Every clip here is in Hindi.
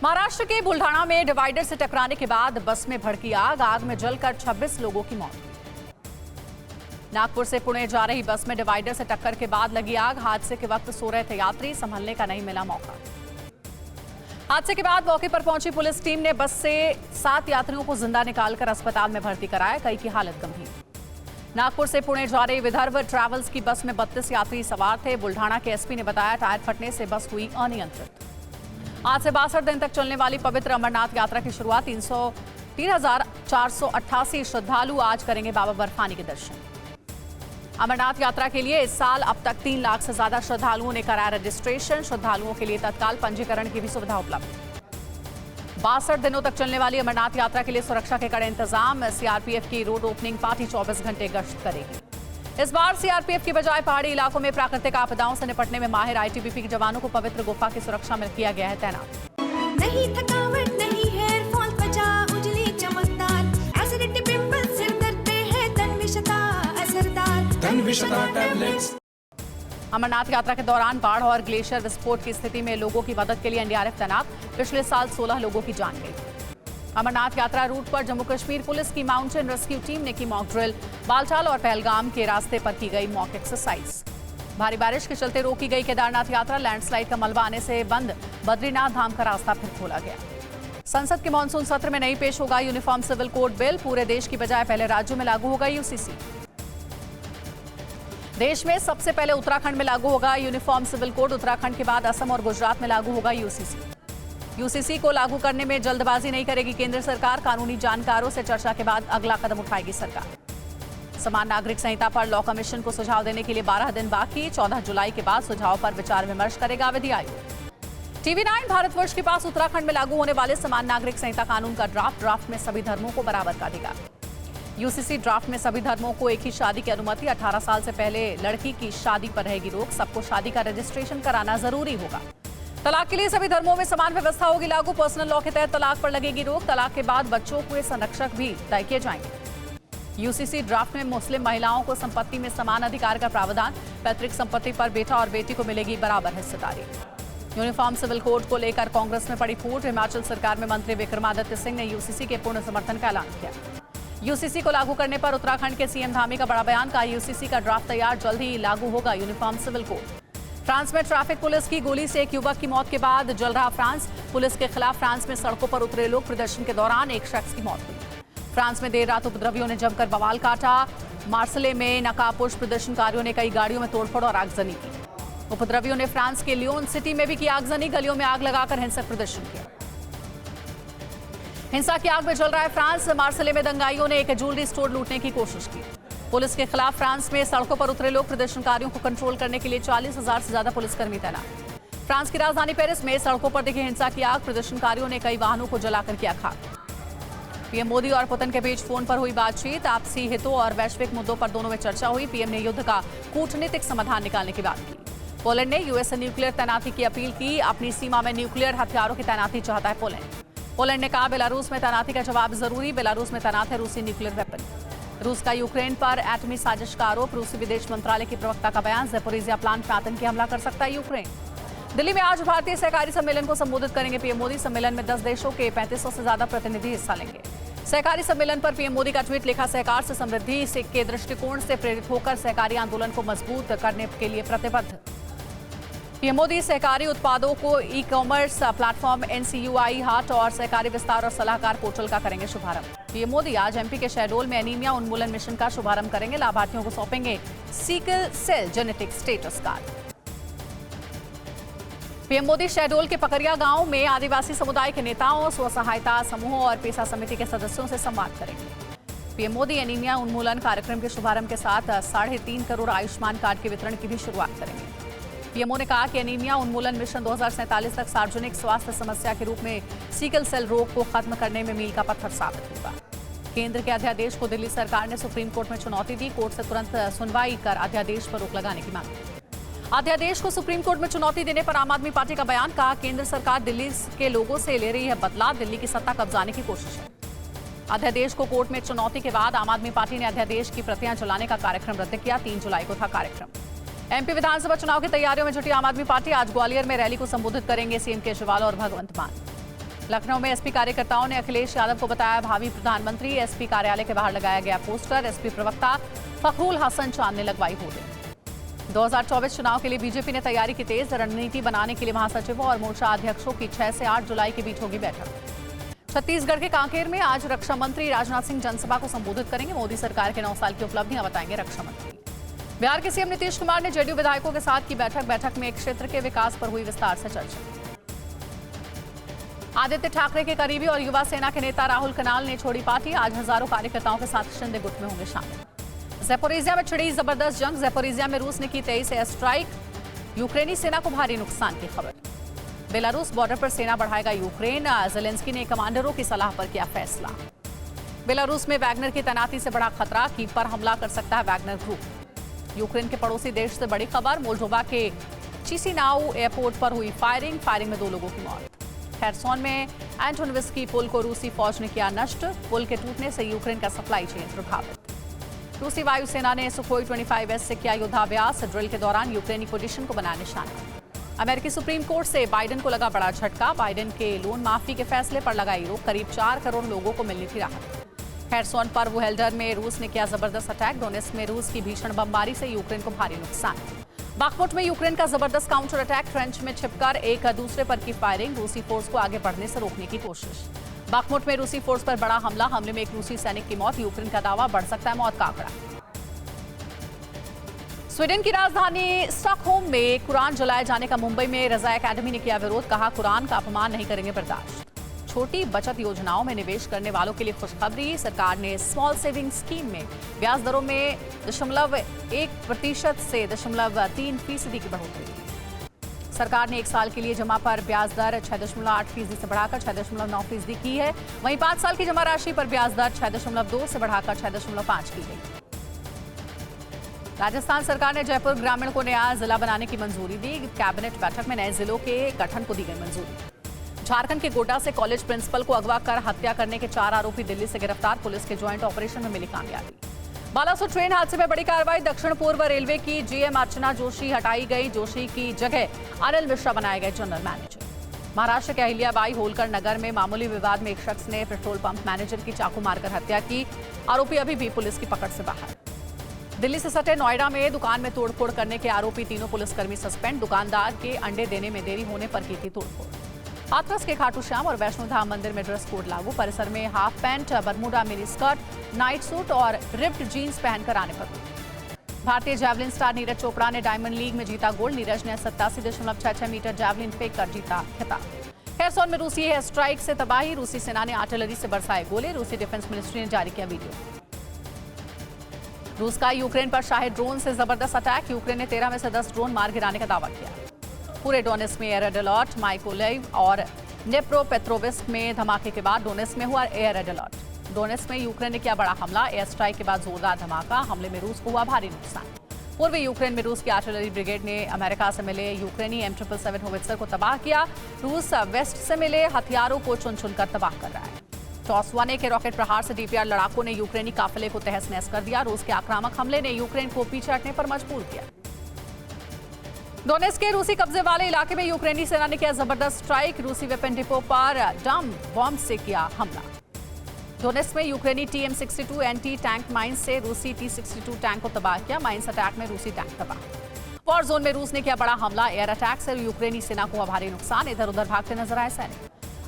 महाराष्ट्र के बुल्ढाना में डिवाइडर से टकराने के बाद बस में भड़की आग में जलकर 26 लोगों की मौत। नागपुर से पुणे जा रही बस में डिवाइडर से टक्कर के बाद लगी आग। हादसे के वक्त सो रहे थे यात्री, संभलने का नहीं मिला मौका। हादसे के बाद मौके पर पहुंची पुलिस टीम ने बस से 7 यात्रियों को जिंदा निकालकर अस्पताल में भर्ती कराया, कई की हालत गंभीर। नागपुर से पुणे जा रही विदर्भ ट्रैवल्स की बस में 32 यात्री सवार थे। बुल्ढाना के एसपी ने बताया, टायर फटने से बस हुई अनियंत्रित। आज से 62 दिन तक चलने वाली पवित्र अमरनाथ यात्रा की शुरुआत 3,488 श्रद्धालु आज करेंगे बाबा बर्फानी के दर्शन। अमरनाथ यात्रा के लिए इस साल अब तक 3 लाख से ज्यादा श्रद्धालुओं ने कराया रजिस्ट्रेशन। श्रद्धालुओं के लिए तत्काल पंजीकरण की भी सुविधा उपलब्ध। 62 दिनों तक चलने वाली अमरनाथ यात्रा के लिए सुरक्षा के कड़े इंतजाम। सीआरपीएफ की रोड ओपनिंग पार्टी 24 घंटे गश्त करेगी। इस बार सीआरपीएफ की बजाय पहाड़ी इलाकों में प्राकृतिक आपदाओं से निपटने में माहिर आईटीबीपी के जवानों को पवित्र गुफा की सुरक्षा में किया गया है तैनात। नहीं थकावट, नहीं हेयर फॉल, त्वचा उजली चमकदार, एसिडिटी, पिंपल, सिर दर्द पे है तन्विशता असरदार। तन्विशता टैबलेट्स। अमरनाथ यात्रा के दौरान बाढ़ और ग्लेशियर विस्फोट की स्थिति में लोगों की मदद के लिए एनडीआरएफ तैनात। पिछले साल 16 लोगों की जान गई। अमरनाथ यात्रा रूट पर जम्मू कश्मीर पुलिस की माउंटेन रेस्क्यू टीम ने की मॉक ड्रिल। बालटाल और पहलगाम के रास्ते पर की गई मॉक एक्सरसाइज। भारी बारिश के चलते रोकी गई केदारनाथ यात्रा। लैंडस्लाइड का मलबा आने से बंद बद्रीनाथ धाम का रास्ता फिर खोला गया। संसद के मानसून सत्र में नहीं पेश होगा यूनिफॉर्म सिविल कोड बिल। पूरे देश की बजाय पहले राज्यों में लागू होगा यूसीसी। देश में सबसे पहले उत्तराखंड में लागू होगा यूनिफॉर्म सिविल कोड। उत्तराखंड के बाद असम और गुजरात में लागू होगा यूसीसी। यूसीसी को लागू करने में जल्दबाजी नहीं करेगी केंद्र सरकार। कानूनी जानकारों से चर्चा के बाद अगला कदम उठाएगी सरकार। समान नागरिक संहिता पर लॉ कमीशन को सुझाव देने के लिए 12 दिन बाकी। 14 जुलाई के बाद सुझाव पर विचार विमर्श करेगा विधि आयोग। टीवी9 भारतवर्ष के पास उत्तराखंड में लागू होने वाले समान नागरिक संहिता कानून का ड्राफ्ट में सभी धर्मों को बराबर का अधिकार। यूसीसी ड्राफ्ट में सभी धर्मों को एक ही शादी की अनुमति। 18 साल से पहले लड़की की शादी पर रहेगी रोक। सबको शादी का रजिस्ट्रेशन कराना जरूरी होगा। तलाक के लिए सभी धर्मों में समान व्यवस्था होगी लागू। पर्सनल लॉ के तहत तलाक पर लगेगी रोक। तलाक के बाद बच्चों के संरक्षक भी तय किए जाएंगे। यूसीसी ड्राफ्ट में मुस्लिम महिलाओं को संपत्ति में समान अधिकार का प्रावधान। पैतृक संपत्ति पर बेटा और बेटी को मिलेगी बराबर हिस्सेदारी। यूनिफॉर्म सिविल कोड को लेकर कांग्रेस में पड़ी फूट। हिमाचल सरकार में मंत्री विक्रमादित्य सिंह ने यूसीसी के पूर्ण समर्थन का ऐलान किया। यूसीसी को लागू करने पर उत्तराखंड के सीएम धामी का बड़ा बयान। कहा, यूसीसी का ड्राफ्ट तैयार, जल्द ही लागू होगा यूनिफॉर्म सिविल कोड। फ्रांस में ट्रैफिक पुलिस की गोली से एक युवक की मौत के बाद जल रहा फ्रांस। पुलिस के खिलाफ फ्रांस में सड़कों पर उतरे लोग। प्रदर्शन के दौरान एक शख्स की मौत हुई। फ्रांस में देर रात उपद्रवियों ने जमकर बवाल काटा। मार्सेले में नकाबपोश प्रदर्शनकारियों ने कई गाड़ियों में तोड़फोड़ और आगजनी की। उपद्रवियों ने फ्रांस के लियोन सिटी में भी की आगजनी। गलियों में आग लगाकर हिंसक प्रदर्शन किया। हिंसा की आग में जल रहा है फ्रांस। मार्सेले में दंगाइयों ने एक ज्वेलरी स्टोर लूटने की कोशिश की। पुलिस के खिलाफ फ्रांस में सड़कों पर उतरे लोग। प्रदर्शनकारियों को कंट्रोल करने के लिए 40,000 से ज्यादा पुलिसकर्मी तैनात। फ्रांस की राजधानी पेरिस में सड़कों पर दिखी हिंसा की आग। प्रदर्शनकारियों ने कई वाहनों को जलाकर किया खाक। पीएम मोदी और पुतिन के बीच फोन पर हुई बातचीत। आपसी हितों और वैश्विक मुद्दों पर दोनों में चर्चा हुई। पीएम ने युद्ध का कूटनीतिक समाधान निकालने की बात की। पोलैंड ने यूएस से न्यूक्लियर तैनाती की अपील की। अपनी सीमा में न्यूक्लियर हथियारों की तैनाती चाहता है पोलैंड ने कहा, बेलारूस में तैनाती का जवाब जरूरी। बेलारूस में तैनात है रूसी न्यूक्लियर वेपन। रूस का यूक्रेन पर एटमी साजिश का आरोप। रूसी विदेश मंत्रालय की प्रवक्ता का बयान। ज़ैपोरिज़िया प्लांट में आतंकी हमला कर सकता है यूक्रेन। दिल्ली में आज भारतीय सहकारी सम्मेलन को संबोधित करेंगे पीएम मोदी। सम्मेलन में 10 देशों के 3500 से ज्यादा प्रतिनिधि हिस्सा लेंगे। सहकारी सम्मेलन पर पीएम मोदी का ट्वीट लिखा, सहकार से समृद्धि के दृष्टिकोण से प्रेरित होकर सहकारी आंदोलन को मजबूत करने के लिए प्रतिबद्ध। पीएम मोदी सहकारी उत्पादों को ई कॉमर्स प्लेटफॉर्म एनसीयूआई हाट और सहकारी विस्तार और सलाहकार पोर्टल का करेंगे शुभारंभ। पीएम मोदी आज एमपी के शहडोल में एनीमिया उन्मूलन मिशन का शुभारंभ करेंगे। लाभार्थियों को सौंपेंगे sickle cell genetic status card. PM Modi Shahdol के पकरिया गांव में आदिवासी समुदाय के नेताओं, स्व सहायता समूहों और पेशा समिति के सदस्यों से संवाद करेंगे। पीएम मोदी एनीमिया उन्मूलन कार्यक्रम के शुभारंभ के साथ 3.5 करोड़ आयुष्मान कार्ड के वितरण की भी शुरुआत करेंगे। पीएमओ ने कहा कि एनीमिया उन्मूलन मिशन 2047 तक सार्वजनिक स्वास्थ्य समस्या के रूप में सिकल सेल रोग को खत्म करने में मील का पत्थर साबित होगा। केंद्र के अध्यादेश को दिल्ली सरकार ने सुप्रीम कोर्ट में चुनौती दी। कोर्ट से तुरंत सुनवाई कर अध्यादेश पर रोक लगाने की मांग की। अध्यादेश को सुप्रीम कोर्ट में चुनौती देने पर आम आदमी पार्टी का बयान। कहा, केंद्र सरकार दिल्ली के लोगों से ले रही है बदला। दिल्ली की सत्ता कब्जाने की कोशिश है। अध्यादेश को कोर्ट में चुनौती के बाद आम आदमी पार्टी ने अध्यादेश की प्रतियां जलाने का कार्यक्रम रद्द किया। 3 जुलाई को था कार्यक्रम। एमपी विधानसभा चुनाव की तैयारियों में जुटी आम आदमी पार्टी आज ग्वालियर में रैली को संबोधित करेंगे सीएम केजरीवाल और भगवंत मान। लखनऊ में एसपी कार्यकर्ताओं ने अखिलेश यादव को बताया भावी प्रधानमंत्री। एसपी कार्यालय के बाहर लगाया गया पोस्टर। एसपी प्रवक्ता फखरुल हसन चांद ने लगवाई होर्डिंग। 2024 चुनाव के लिए बीजेपी ने तैयारी की तेज। रणनीति बनाने के लिए महासचिवों और मोर्चा अध्यक्षों की 6 से 8 जुलाई के बीच होगी बैठक। छत्तीसगढ़ के कांकेर में आज रक्षा मंत्री राजनाथ सिंह जनसभा को संबोधित करेंगे। मोदी सरकार के 9 साल की उपलब्धियां बताएंगे रक्षा मंत्री। बिहार के सीएम नीतीश कुमार ने जेडीयू विधायकों के साथ की बैठक में एक क्षेत्र के विकास पर हुई विस्तार से चर्चा। आदित्य ठाकरे के करीबी और युवा सेना के नेता राहुल कनाल ने छोड़ी पार्टी। आज हजारों कार्यकर्ताओं के साथ शिंदे गुट में होंगे शामिल। ज़ैपोरिज़िया में छिड़ी जबरदस्त जंग। ज़ैपोरिज़िया में रूस ने की 23 एयर स्ट्राइक। यूक्रेनी सेना को भारी नुकसान की खबर। बेलारूस बॉर्डर पर सेना बढ़ाएगा यूक्रेन। ज़ेलेंस्की ने कमांडरों की सलाह पर किया फैसला। बेलारूस में वैगनर की तैनाती से बड़ा खतरा। कीव पर हमला कर सकता है वैगनर ग्रुप। यूक्रेन के पड़ोसी देश से बड़ी खबर। मोल्डोवा के चिसिनाउ एयरपोर्ट पर हुई फायरिंग में 2 लोगों की मौत। खेरसोन में एंटोनविस्की पुल को रूसी फौज ने किया नष्ट। पुल के टूटने से यूक्रेन का सप्लाई चेन प्रभावित। रूसी वायुसेना ने सुखोई 25S से किया युद्धाभ्यास। ड्रिल के दौरान यूक्रेनी पोजीशन को बना निशाना। अमेरिकी सुप्रीम कोर्ट से बाइडेन को लगा बड़ा झटका। बाइडेन के लोन माफी के फैसले पर लगाई रोक। करीब 4 करोड़ लोगों को मिलनी थी राहत। खेरसोन पर वुहेल्डर में रूस ने किया जबरदस्त अटैक। डोनेस्क में रूस की भीषण बमबारी से यूक्रेन को भारी नुकसान। बाखमुट में यूक्रेन का जबरदस्त काउंटर अटैक। ट्रेंच में छिपकर एक दूसरे पर की फायरिंग। रूसी फोर्स को आगे बढ़ने से रोकने की कोशिश। बाखमुट में रूसी फोर्स पर बड़ा हमले में एक रूसी सैनिक की मौत। यूक्रेन का दावा, बढ़ सकता है मौत का आंकड़ा। स्वीडन की राजधानी स्टॉकहोम में कुरान जलाए जाने का मुंबई में रजा एकेडमी ने किया विरोध। कहा कुरान का अपमान नहीं करेंगे बर्दाश्त। छोटी बचत योजनाओं में निवेश करने वालों के लिए खुशखबरी। सरकार ने स्मॉल सेविंग स्कीम में ब्याज दरों में 0.1% से 0.3% की बढ़ोतरी। सरकार ने 1 साल के लिए जमा पर ब्याज दर 6.8% से बढ़ाकर 6.9% की है। वहीं 5 साल की जमा राशि पर ब्याज दर 6.2 से बढ़ाकर 6.5 की गई। राजस्थान सरकार ने जयपुर ग्रामीण को नया जिला बनाने की मंजूरी दी। कैबिनेट बैठक में नए जिलों के गठन को दी गई मंजूरी। झारखंड के गोड्डा से कॉलेज प्रिंसिपल को अगवा कर हत्या करने के 4 आरोपी दिल्ली से गिरफ्तार। पुलिस के ज्वाइंट ऑपरेशन में मिली कामयाबी। बालासुर ट्रेन हादसे में बड़ी कार्रवाई। दक्षिण पूर्व रेलवे की जीएम अर्चना जोशी हटाई गई। जोशी की जगह अनिल मिश्रा बनाए गए जनरल मैनेजर। महाराष्ट्र के अहिल्याबाई होलकर नगर में मामूली विवाद में एक शख्स ने पेट्रोल पंप मैनेजर की चाकू मारकर हत्या की। आरोपी अभी भी पुलिस की पकड़ से बाहर। दिल्ली से सटे नोएडा में दुकान में तोड़फोड़ करने के आरोपी 3 पुलिसकर्मी सस्पेंड। दुकानदार के अंडे देने में देरी होने पर की थी तोड़फोड़। हाथरस के खाटू श्याम और वैष्णो धाम मंदिर में ड्रेस कोड लागू। परिसर में half pant, Bermuda mini skirt, night suit और रिप्ड जीन्स पहनकर आने पर रोक। भारतीय जैवलिन स्टार नीरज चोपड़ा ने डायमंड लीग में जीता गोल्ड। नीरज ने 87.66 मीटर जैवलिन फेंक कर जीता खिताब। खेरसोन में रूसी एयर स्ट्राइक से तबाही। रूसी सेना ने आर्टिलरी से बरसाए गोले। रूसी डिफेंस मिनिस्ट्री ने जारी किया वीडियो। रूस का यूक्रेन पर शाही ड्रोन से जबरदस्त अटैक। यूक्रेन ने 13 में से 10 ड्रोन मार गिराने का दावा किया। पूरे डोनेस्क में एयर रेड अलर्ट। माइकोलेव और नेप्रोपेट्रोविस्क में धमाके के बाद डोनेस्क में हुआ एयर रेड अलर्ट। डोनेस्क में यूक्रेन ने किया बड़ा हमला। एयर स्ट्राइक के बाद जोरदार धमाका। हमले में रूस को हुआ भारी नुकसान। पूर्वी यूक्रेन में रूस की आर्टिलरी ब्रिगेड ने अमेरिका से मिले यूक्रेनी M777 होवित्जर को तबाह किया। रूस वेस्ट से मिले हथियारों को चुन चुन कर तबाह कर रहा है। टॉस-1 के रॉकेट प्रहार से DPR लड़ाकों ने यूक्रेनी काफिले को तहस नहस कर दिया। रूस के आक्रामक हमले ने यूक्रेन को पीछे हटने पर मजबूर किया। डोनेस्क के रूसी कब्जे वाले इलाके में यूक्रेनी सेना ने किया जबरदस्त स्ट्राइक। रूसी वेपन डिपो पर डम बॉम्ब से किया हमला। डोनेस्क में यूक्रेनी TM62 एंटी टैंक माइंस से रूसी T62 टैंक को तबाह किया। माइंस अटैक में रूसी टैंक तबाह। वॉर जोन में रूस ने किया बड़ा हमला। एयर अटैक से यूक्रेनी सेना को भारी नुकसान। इधर उधर भागते नजर आए सैनिक।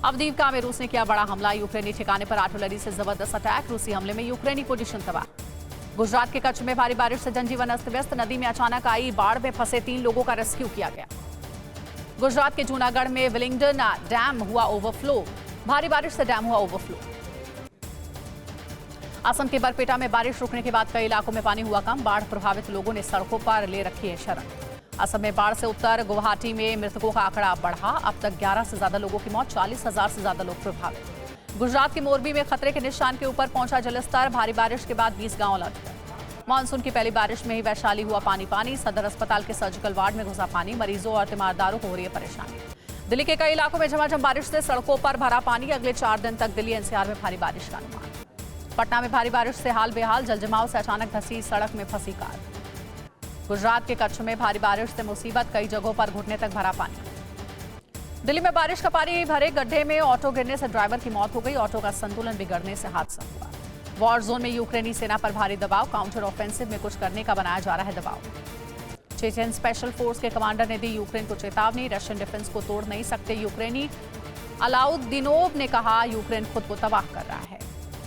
अवदीवका में रूस ने किया बड़ा हमला। यूक्रेनी ठिकाने पर आर्टिलरी से जबरदस्त अटैक। रूसी हमले में यूक्रेनी पोजीशन तबाह। गुजरात के कच्छ में भारी बारिश से जनजीवन अस्त व्यस्त। नदी में अचानक आई बाढ़ में फंसे 3 लोगों का रेस्क्यू किया गया। गुजरात के जूनागढ़ में विलिंगडन डैम हुआ ओवरफ्लो। भारी बारिश से डैम हुआ ओवरफ्लो। असम के बरपेटा में बारिश रुकने के बाद कई इलाकों में पानी हुआ कम। बाढ़ प्रभावित लोगों ने सड़कों पर ले रखी है शरण। असम में बाढ़ से उत्तर गुवाहाटी में मृतकों का आंकड़ा बढ़ा। अब तक 11 से ज्यादा लोगों की मौत। 40,000 से ज्यादा लोग प्रभावित। गुजरात के मोरबी में खतरे के निशान के ऊपर पहुंचा जलस्तर। भारी बारिश के बाद 20 गांव अलर्ट पर। मानसून की पहली बारिश में ही वैशाली हुआ पानी। सदर अस्पताल के सर्जिकल वार्ड में घुसा पानी। मरीजों और तीमारदारों को हो रही है परेशानी। दिल्ली के कई इलाकों में झमाझम बारिश से सड़कों पर भरा पानी। अगले 4 दिन तक दिल्ली NCR में भारी बारिश का अनुमान। पटना में भारी बारिश से हाल बेहाल। जलजमाव से अचानक धंसी सड़क में फंसी कार। गुजरात के कच्छ में भारी बारिश से मुसीबत। कई जगहों पर घुटने तक भरा पानी। दिल्ली में बारिश का पानी भरे गड्ढे में ऑटो गिरने से ड्राइवर की मौत हो गई। ऑटो का संतुलन बिगड़ने से हादसा हुआ। वॉर जोन में यूक्रेनी सेना पर भारी दबाव। काउंटर ऑफेंसिव में कुछ करने का बनाया जा रहा है दबाव। चेचेन स्पेशल फोर्स के कमांडर ने दी यूक्रेन को चेतावनी। रशियन डिफेंस को तोड़ नहीं सकते यूक्रेनी। अलाउद्दीनोव ने कहा यूक्रेन खुद को तबाह कर रहा है।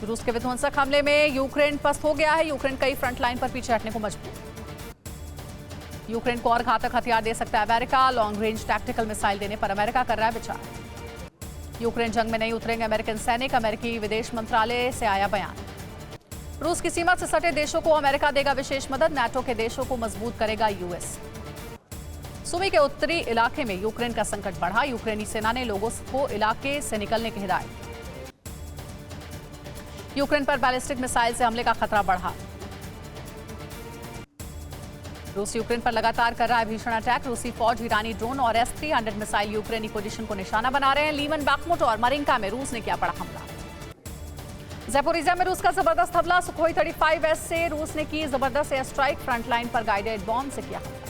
रूस के विध्वंसक हमले में यूक्रेन पस्त हो गया है। यूक्रेन कई फ्रंटलाइन पर पीछे हटने को मजबूर। यूक्रेन को और घातक हथियार दे सकता है America. Long range tactical missile देने पर अमेरिका कर रहा है विचार। यूक्रेन जंग में नहीं उतरेंगे अमेरिकन सैनिक। अमेरिकी विदेश मंत्रालय से आया बयान। रूस की सीमा से सटे देशों को अमेरिका देगा विशेष मदद। नाटो के देशों को मजबूत करेगा यूएस। सुमी के उत्तरी इलाके में यूक्रेन का संकट बढ़ा। यूक्रेनी सेना ने लोगों को इलाके से निकलने की हिदायत। यूक्रेन पर बैलिस्टिक मिसाइल से हमले का खतरा बढ़ा। रूस यूक्रेन पर लगातार कर रहा है भीषण अटैक। रूसी फौज ईरानी ड्रोन और S-300 मिसाइल यूक्रेनी पोजीशन को निशाना बना रहे हैं। लीमन बाखमुट और मरिंका में रूस ने किया बड़ा हमला। ज़ैपोरिज़िया में रूस का जबरदस्त हमला। सुखोई 35S से रूस ने की जबरदस्त एयर स्ट्राइक। फ्रंटलाइन पर गाइडेड बॉम्ब से किया हमला।